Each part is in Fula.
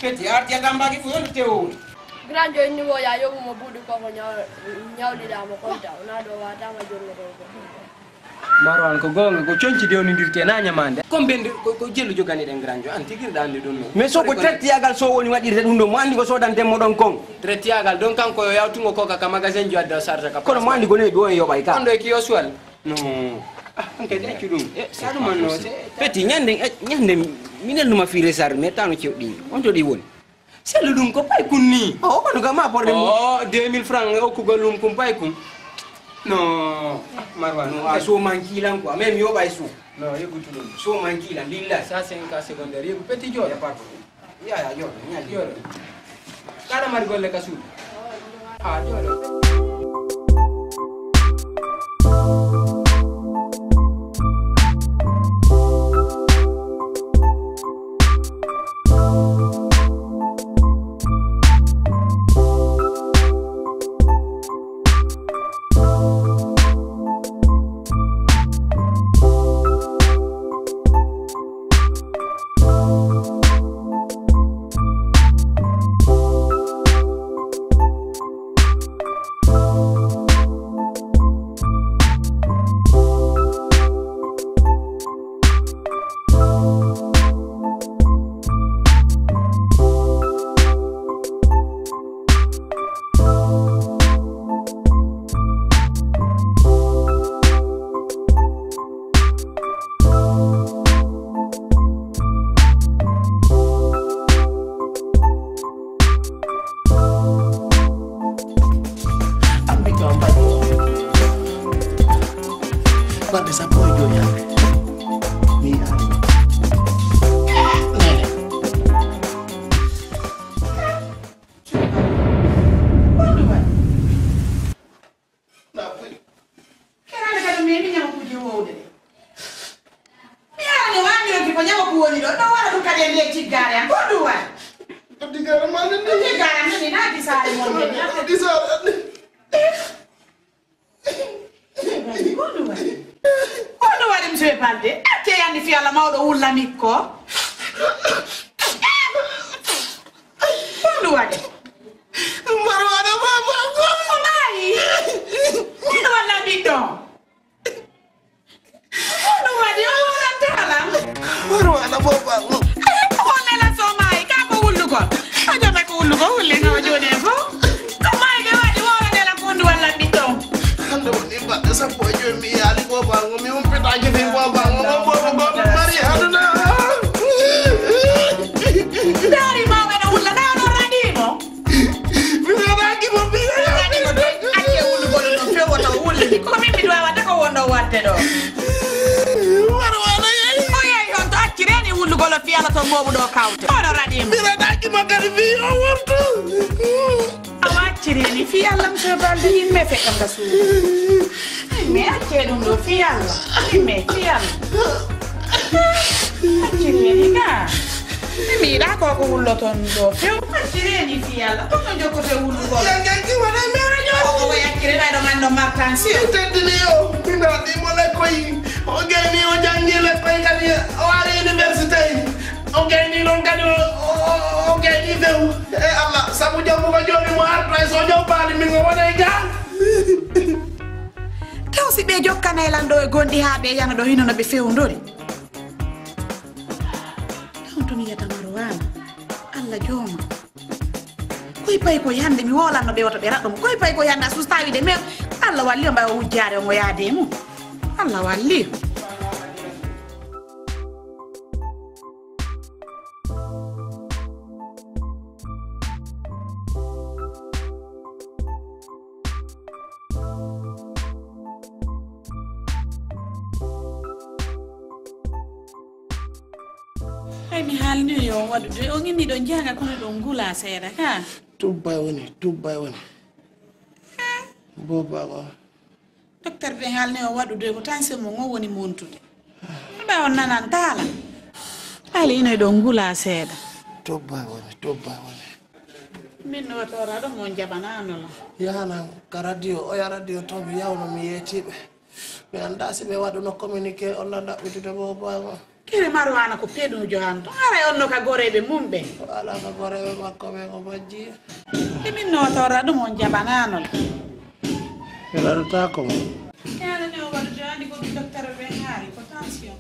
Peti arti gamba ki fuyo teo. Grand join ni wo ya yo mo budu ko nyaw di da mo konta na do wa ta ma jonne do. Marwan ko gonga ko cionci de woni dirte na nyamande. Ko bende ko jelu jogani den grand jo anti girda ande don no. Mais so ko tretti yagal so woni wadirte dum do mo andi ko sodante mo don kon. Tretti yagal don kanko yo yawtungo ko ka magasin jo adda sarta ka. Kono mo andi ko ne do yo bay ka. Ondo ki yo swal. No. Anche da ci dum. Sadu man no. Peti nyande minen numa fi resar me tanu ci di. Onto di woni. Selu dum ko pay kunni. Oh ko ga ma por dem. Oh 2000 francs o ko galum kum pay kum. No, Marwan, no, so manquilan quoi, même yo bay so. No, yo gutu non. So manquilan, lilla. Ça c'est un cas secondaire. Yo petit jor. Ya, yo, yo. Kada mar golle ka su. Ah, yo. Guarda essa porra de olhar. Mira. Quando vai? Não, foi. Caralho, cara, minha podia ouvir. Minha não é minha que ponhava com o olho. Não era do cadê ele de gara. Quando vai? De gara, mano. De gara, não tem nada de sair, mano. De sair. Quando vai? Quando vai me sulle palle? Che anni fi alla moda un l'amico? Quando vai? Marwana, Come mai? Quando vai l'amico? Quando vai? Oh, la tela. Marwana, boba. Quando la so mai? Capo ullugo. Aja me ko ullugo ulle no jone fo. Come mai che vai ora nella quando vai l'amico? Ando ni ba esa pojo mi ali boba ngomi un petaje fi boba ngomo mari haduna. Dari ma wena ulla na no radimo. Mi radaki mo bi. Ake ullugo no fe wota ulli. Ko mi do wata ko wondo watte do. Marwana ye. Oye yon to akireni ullugo lo fi ala to mobu do kawte. Ono radimo. Mi radaki mo kadi fi o wortu. Awakireni fi ala mse balde yimme fe kam kasu. Me ake dum do fi ala. Me fi ala. Akireni ka. Mi da ko ko ullo ton do fe. Akireni fi ala. To no joko te ullugo. Yangi wana mi rajo. O way akireni do mando martansio. Tendini yo. Mi radi mo le koy. O gani o jangi le koy kadi o ari université. O gani non kadi o gani dew. E Allah sabu jamu ko joni mo artray so jaw bali mi ngone jang. Taw si be jokkana elando e gondi ha be yana do hinono be fewndori. Taw to mi yata Marwan. Allah joma. Koy pay ko yande mi wolano be woto be raddo koy pay ko yande asus tawi de me Allah walli mbay o wujjare o yaade mu. Allah walli. Ay mi halni yo wadude o ngini do janga kono do ngula seeda ka. Tubay woni. Boba ko. Docteur be halni o wadude ko tanse mo ngo woni montude. Ba on nanan tala. Ali ino do ngula seeda. Tubay woni. Min no to rado mo jabanano la. Yana ka radio o ya radio to bi yawno mi yetibe. Mi anda se be wadu no communiquer on la da bitude boba ko. kiri Marwana ko peeɗum johan to ara onno ka goreɓe mum ɓe ala ka goreɓe makko ɓe ko bajji emin notora ɗum on jaɓananol elaɗota ko mo yanani o waɗa to andi ko ɗum docteur ɓe haari ko tension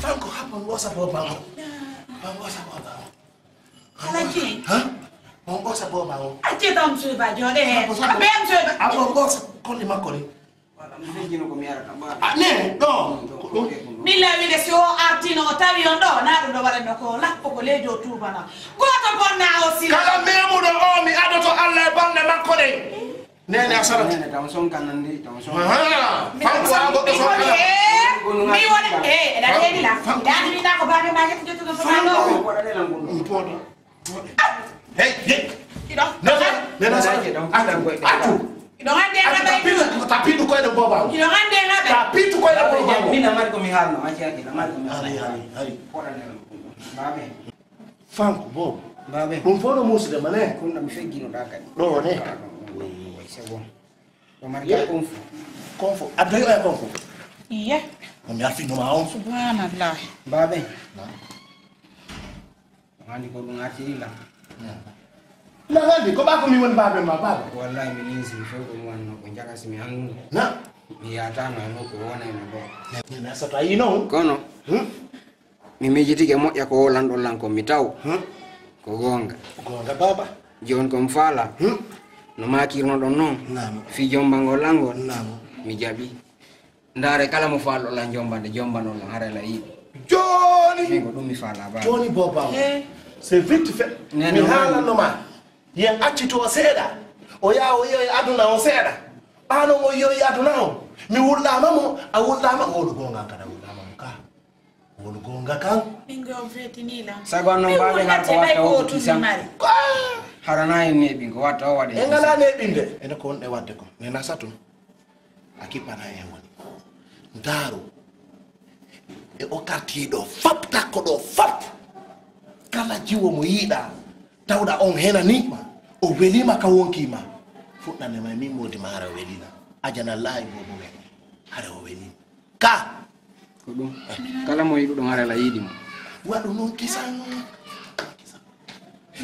Franco hapa ngosa boba ngo. Ngosa boba. Alaji. Ha? Ngosa boba ngo. Aje dam su ba jode he. Abem su ba. Apo ngosa kondi makori. Wala mfejino ko miara tamba. Ne, no. Mila wide si o artino tawi on do na do wala noko lappo ko lejo tubana. Goto bonna o sila. Kala memu do o mi adoto Allah bande makore. Nene asara. Nene taw son kanandi taw son. Ha. Franco ago do so. Mi wona da deni la. Dan ni na ko babe ma jep jotu do Franco. Ko dale lan gunno. Important. Hey, hey. Ido. Nene asara. Ada ko. Atu. Ido hande na ba. Tapitu ko ene boba. Ido hande na ba. Tapitu ko ene boba. Mina mari ko mi harno aci aki na mari ko mi harno. Hari. Ko dale lan gunno. Babe. Franco bob. Babe. Dum fono musde mane. Kunna mi fegino dakani. Do ne. C'est bon. O mari ka konfu. Konfo. Abdoyo e konfo. Iya. Mami afi no ma on. Subhanallah. Babe. Ngani ko dum atiri la. Na ngandi ko ba ko mi won babe ma babe. Wallahi mi ninsi mi fego mo wanno ko jaga simi hannu. Na. Mi yatano no ko wona mi bo. Ni na sa tayi no. Kono. Mi mejitike moƴƴa ko wolanɗo lan ko mi taw. Ko gonga. Gonga baba. Jon ko mfala. No makirno ɗon noon. Naam. Fi jombangol langol. Naam. Mi jaɓi. Ndare kala mo falɗo lan jombande jombanon lan harela yiɗi. Joni. Min ko ɗum mi fala ba. Joni boba. C'est vite fait. Mi hala no ma. Yen accito seeda. O ya o yo aduna o seeda. Bano o yo aduna o. Mi wullama mo a wullama wolu gonga kada wullama mo ka. Wolu gonga kan. Bingo fetinila. Sago non baɓe har ko watta o kisam. Harana en neɓi ko watta o waɗe. En ngala neɓinde. Ene ko wonɗe wadde ko. Nena satum. A kippana en woni. Ndaro. E o quartier ɗo fap takko ɗo fap. Kala jiwo mo yiiɗa tawɗa on henanima o welima ka wonkima fuɗɗanema min modima hara o welina ajanallahi bobume hara o welima ka Ko ɗum. Kala mo yiɗu ɗon harela yiɗi mo. waɗu noon kisan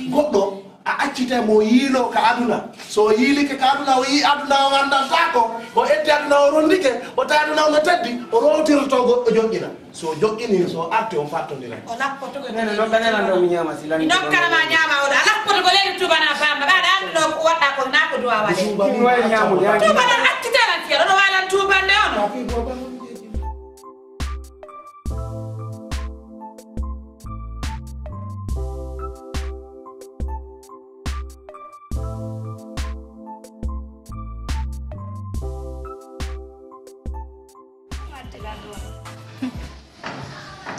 goɗɗo a accite mo yiilo ka aduna so yiilike ka aduna o yi aduna o gandantako o etti aduna o rondike o tawi aduna o no teddi o rowtirto goɗɗo joƴƴina so joƴƴini so arti on fattodira O lappoto ko Nene non ɓenelan ɗo mi ñama silani. Ndok kala ma nyama o da lappoto ko leedi tubana famba ba da andi do ko wadda ko na ko duwa wade. Ɗum wawi ñamude. Tubana accitela fiya do walan tubande on.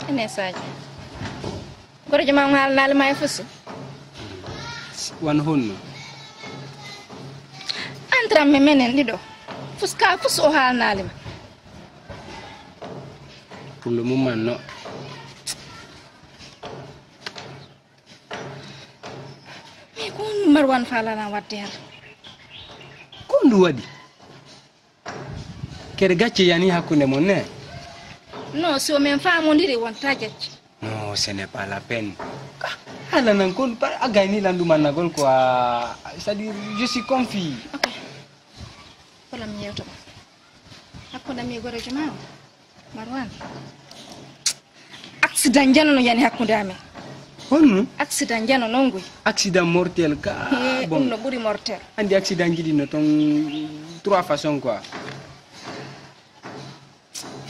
Ene Sadio. Goro jama ngal nal may fusu. Wan honno. Antram me menen dido. Fuska fusu o hal nalima. Pour le moment non. Marwan falana wadder ko ndu wadi kede gacce yani hakkunde mon ne non so men famondiri won tajacci non ce n'est pas la peine hala nan kon par agayni landu managol quoi c'est-à-dire je suis confus ok wala mi yewto hakkunde mi gore juma Marwan accident janono yani hakkunde amen honno accident jano nongoy accident mortel ka bon no buri mortel andi accident jidi no ton 3 façons quoi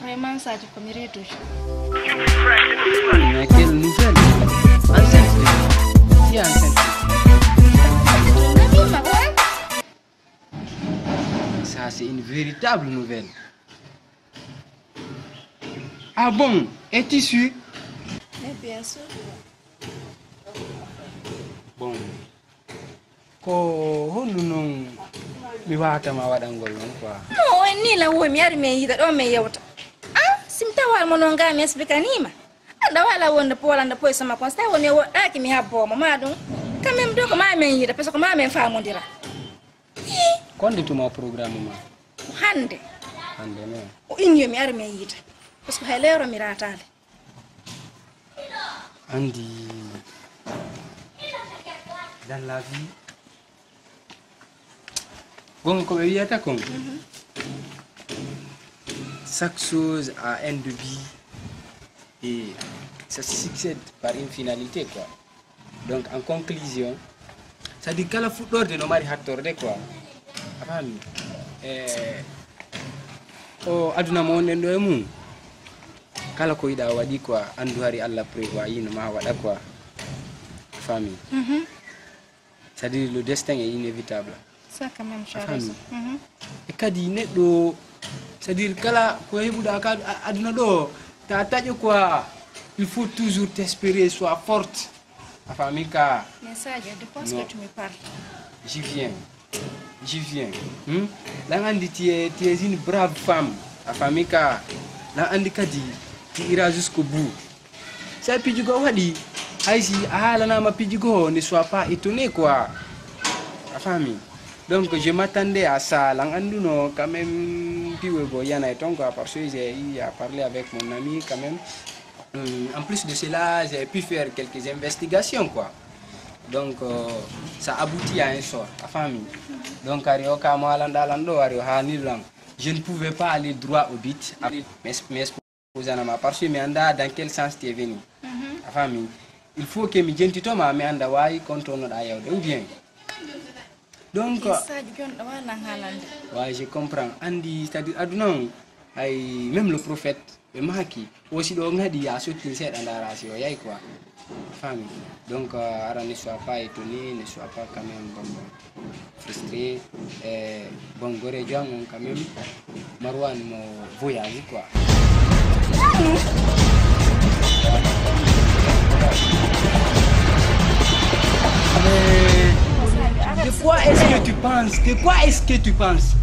vraiment ça je comme retouche mais quelle nouvelle enceinte qui enceinte ça c'est une véritable nouvelle ah bon es-tu sûr bien sûr bon ko honno non mi watama waɗangol non quoi no ni la wo mi yari me yida do me yewta simta wal mo non ga mi explicanima anda wala wonde polanda poy sama constat woni wodaki mi habbo mo madum quand même do ko ma men yida parce que ma men famondira konde tuma programme ma hande no o inyo mi yari me yida parce que helero mi ratale andi dans la vie gonga ko be wiyata kon chaque chose a un début et ça se succède par une finalité quoi donc en conclusion ça dit kala fuddorde no mari hattorde quoi afami o aduna mo wonen do e mum kala ko yida wadi quoi andu hari Allah prévoit yino ma wada quoi famille c'est-à-dire le destin est inévitable ça quand même chose e kadi neddo c'est-à-dire kala ko hebuda ka aduna do ta tajo quoi il faut toujours t'espérer sois forte la famille ka message de quoi que tu me parles j'y viens la ngandi tu es une brave femme la famille ka la andi kadi tu iras jusqu'au bout ça pijugo wadi haisi ahala ma pijugo ne sois pas étonné quoi la famille donc je m'attendais à ça lang anduno quand même piwego yana et donc parce que j'ai parlé avec mon ami quand même en plus de cela j'ai pu faire quelques investigations quoi donc ça aboutit à un sort la famille donc ario kamo alando ario hanilang je ne pouvais pas aller droit au but mais parce que mi anda dans quel sens tu es venu la famille il faut que mi jentito ma mi anda wayi kontono da yawde ou bien donc ouais je comprends andi c'est-à-dire aduna ay même le prophète be mahaki aussi do ngadi ya sotti set andara si o yai quoi famille donc ara ne soit pas étonné ne soit pas quand même bon frustré bon gore jang quand même Marwan mo voyage quoi de quoi est-ce que tu penses? De quoi est-ce que tu penses?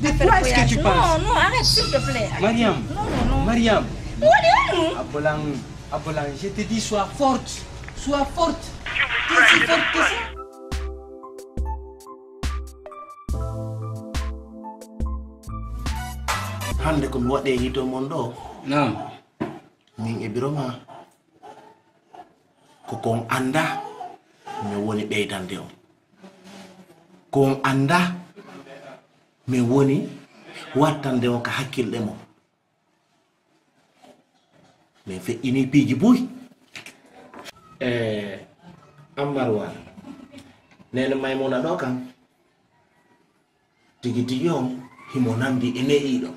De quoi est-ce que tu penses? Non, arrête s'il te plaît. Mariam. Non. Mariam. Abolang, je te dis sois forte. Sois forte. Tu es si forte que ça. hande ko mi waɗe hito mon ɗo Non. min e biro ma ko kon anda mi woni ɓeydande o kon anda mi woni wattande o ka hakkilɗe mo min feƴƴini piiji buy Marwan nene Maymuna ɗo kam tigi tigi on himo nandi e ne'iɗo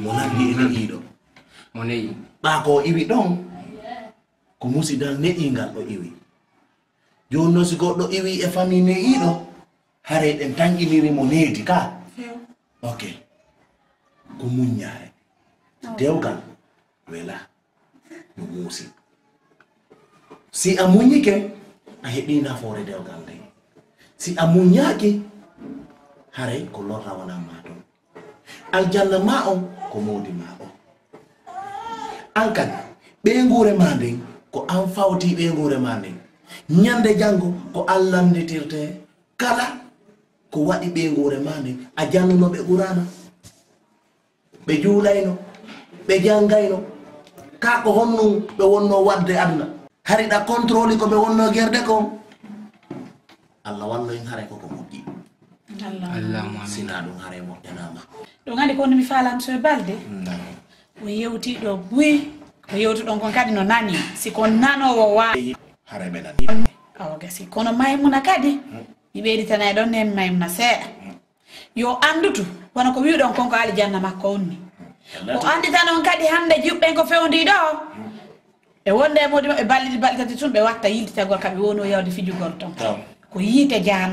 mo nandi e ne'iɗo Mo neyi. ɓaako iwi ɗon ko musidal ne'ingal ɗo iwi joni noon si goɗɗo iwi e famille ne'iɗo hare ɗen tanƴiniri mo needi ka ok ko muññare dewgal wela no muusi si a muñike a heɓi nafoore dewgal nde si a muññaki hare ko lorra wona ma ɗon aljanna ma on ko mawdi ma on an kadi ɓe nguure ma nden ko an fawti ɓe ngure ma nden ñande janngo ko allanditirte kala ko waɗi ɓe ngure ma nden a jannuno ɓe ɓurama ɓe juulayno ɓe janngayno ka ko honnum ɓe wonno wadde aduna hariɗa contrôle ko ɓe wonno gerde ko Allah wallo en hare koko moƴƴi Allah sina ɗum hare moƴƴanama ɗum andi ko mi falam so balde o yewti ɗo buy o yewti ɗon kon kadi no nani siko nanowo wa hare ɓe nani awa gasi kono maymuna kadi mi ɓeyditanay ɗon nen maymuna seeɗa yo andutu wona ko wiɗon konko aljanna makko onni o andita noon kadi hande juɓɓen ko fewndi ɗo ɓe wonde modi maɓɓe ballitati tun ɓe watta yiltitagol kaɓe woni o yawde fijugol ton ko yiite jaan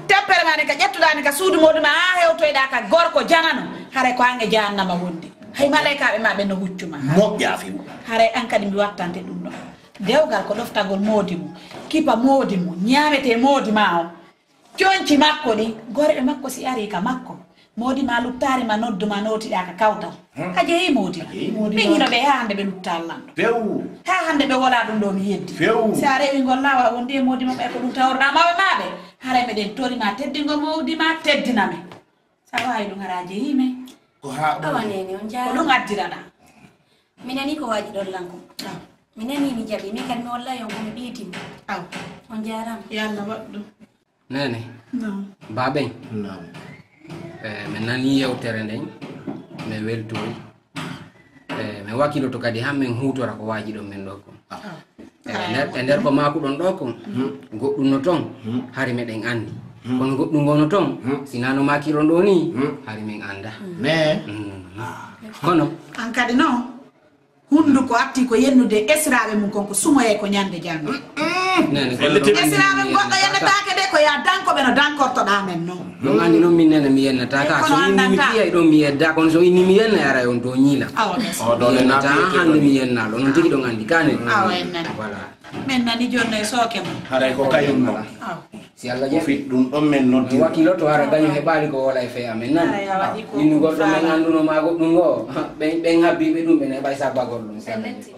tappere mane ka ƴettuɗani ka suudu moduma ha hewtoyɗa ka gorko janano haray ko hange jannama wondi hay malaikaɓe ma ɓe no huccuma moƴƴa few haray an kadi mi wattante ɗum ɗo dewgal ko ɗoftagol moodi mum kipa moodi mum ñamete moodi ma o coñci makko ɗi goreɓe makko si ari ka makko moodi ma luttari ma nodduma notiɗa ka kawtal a jeeyi moodi ɓe hinoɓe ha hande ɓe lutta allanɗo few ha hande ɓe wola ɗum ɗo mi yeddi few si a rewi ngol lawa wondi e moodi maɓɓe ko ɗum tawrna maɓe maɓe haray meɗen torima teddingo moodi ma teddiname sa wawi ɗum ara jeeyime ko ha awanene on ko jarama ɗum addiraɗa mi nani ko waɗi ɗon lanko mi nani mi jaɓi mi kadi mi wallahi on komi ɗiitimi aw on jarama yalla waɗ ɗum nene non baben nam mi nani yewtere nden mi weltori mi wakkiloto kadi hammin hutora ko waji ɗon min ɗo kon e nder ko makuɗon ɗo kon goɗɗum no toon hari meɗen andi kono goɗɗum gono toon sinano makiron ɗo ni hari min anda ne kono an kadi noon hundu ko atti ko yennude esiraɓe mum konko sumoye ko ñande janggo nene esiraɓe goɗɗo yennetake de ko ya dankoɓe no dankortoɗa men noon ɗon andi noon min nene mi yennata ka so inni mi ɓiyay ɗon mi yedda kono so inni mi yenna ara on to ñiila awa ɓes yennata hande mi yennaɗo noon tigui ɗon andi kane awa en nani voilà min nani joni e sooke mum haray ko kañum noon aw si Allah ko jaɓi fit ɗum ɗon men noddi wakkiloto hara gaño heɓali ko wola e fe amen nani Haray a waɗi ko inni goɗɗo men faala. annduno ma goɗɗum go ɓen habbiɓe ɗum ɓen heɓay sagbagol ɗum si Allah jaɓi.